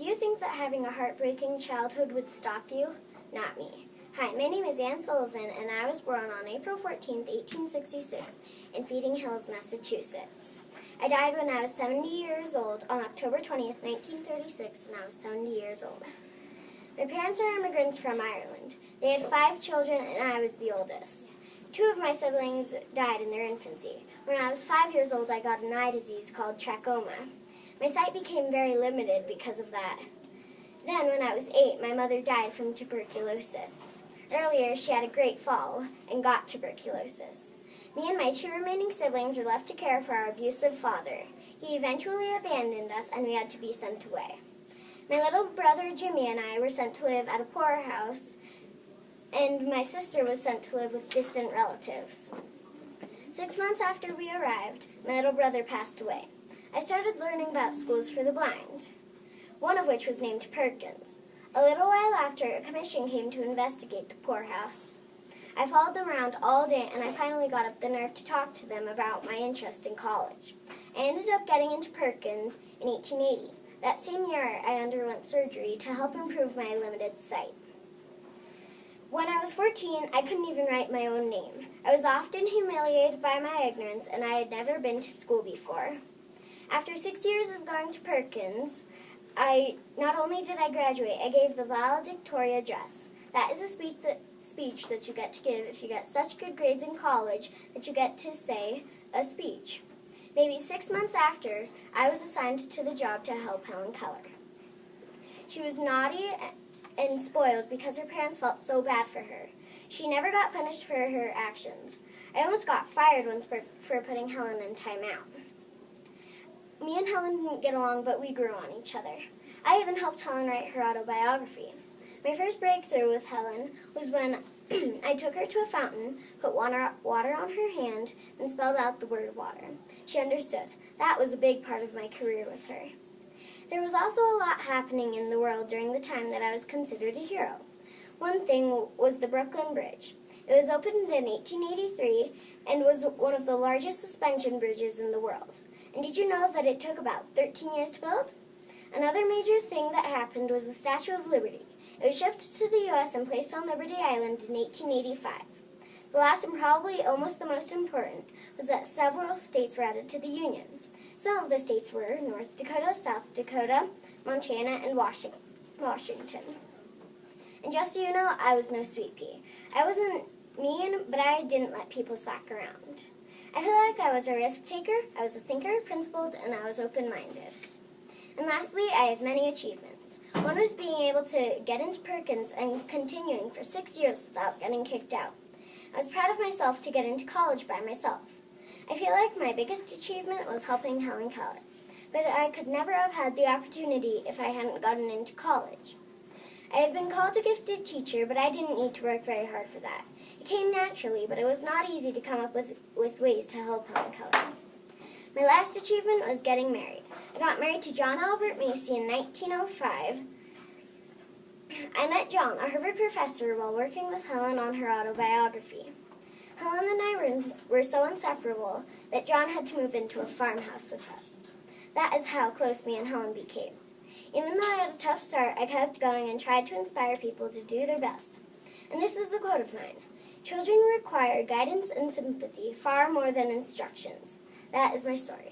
Do you think that having a heartbreaking childhood would stop you? Not me. Hi, my name is Anne Sullivan, and I was born on April 14, 1866, in Feeding Hills, Massachusetts. I died when I was 70 years old on October 20th, 1936, when I was 70 years old. My parents are immigrants from Ireland. They had 5 children, and I was the oldest. 2 of my siblings died in their infancy. When I was 5 years old, I got an eye disease called trachoma. My sight became very limited because of that. Then, when I was 8, my mother died from tuberculosis. Earlier, she had a great fall and got tuberculosis. Me and my 2 remaining siblings were left to care for our abusive father. He eventually abandoned us, and we had to be sent away. My little brother Jimmy and I were sent to live at a poorhouse, and my sister was sent to live with distant relatives. 6 months after we arrived, my little brother passed away. I started learning about schools for the blind, one of which was named Perkins. A little while after, a commission came to investigate the poorhouse. I followed them around all day, and I finally got up the nerve to talk to them about my interest in college. I ended up getting into Perkins in 1880. That same year, I underwent surgery to help improve my limited sight. When I was 14, I couldn't even write my own name. I was often humiliated by my ignorance, and I had never been to school before. After 6 years of going to Perkins, not only did I graduate, I gave the valedictory address. That is a speech that you get to give if you get such good grades in college that you get to say a speech. Maybe 6 months after, I was assigned to the job to help Helen Keller. She was naughty and spoiled because her parents felt so bad for her. She never got punished for her actions. I almost got fired once for putting Helen in timeout. Me and Helen didn't get along, but we grew on each other. I even helped Helen write her autobiography. My first breakthrough with Helen was when I took her to a fountain, put water on her hand, and spelled out the word water. She understood. That was a big part of my career with her. There was also a lot happening in the world during the time that I was considered a hero. One thing was the Brooklyn Bridge. It was opened in 1883 and was one of the largest suspension bridges in the world. And did you know that it took about 13 years to build? Another major thing that happened was the Statue of Liberty. It was shipped to the U.S. and placed on Liberty Island in 1885. The last and probably almost the most important was that several states were added to the Union. Some of the states were North Dakota, South Dakota, Montana, and Washington. And just so you know, I was no sweet pea. I wasn't mean, but I didn't let people slack around. I feel like I was a risk taker, I was a thinker, principled, and I was open-minded. And lastly, I have many achievements. One was being able to get into Perkins and continuing for 6 years without getting kicked out. I was proud of myself to get into college by myself. I feel like my biggest achievement was helping Helen Keller, but I could never have had the opportunity if I hadn't gotten into college. I have been called a gifted teacher, but I didn't need to work very hard for that. It came naturally, but it was not easy to come up with ways to help Helen Keller. My last achievement was getting married. I got married to John Albert Macy in 1905. I met John, a Harvard professor, while working with Helen on her autobiography. Helen and I were so inseparable that John had to move into a farmhouse with us. That is how close me and Helen became. Even though I had a tough start, I kept going and tried to inspire people to do their best. And this is a quote of mine: "Children require guidance and sympathy far more than instructions." That is my story.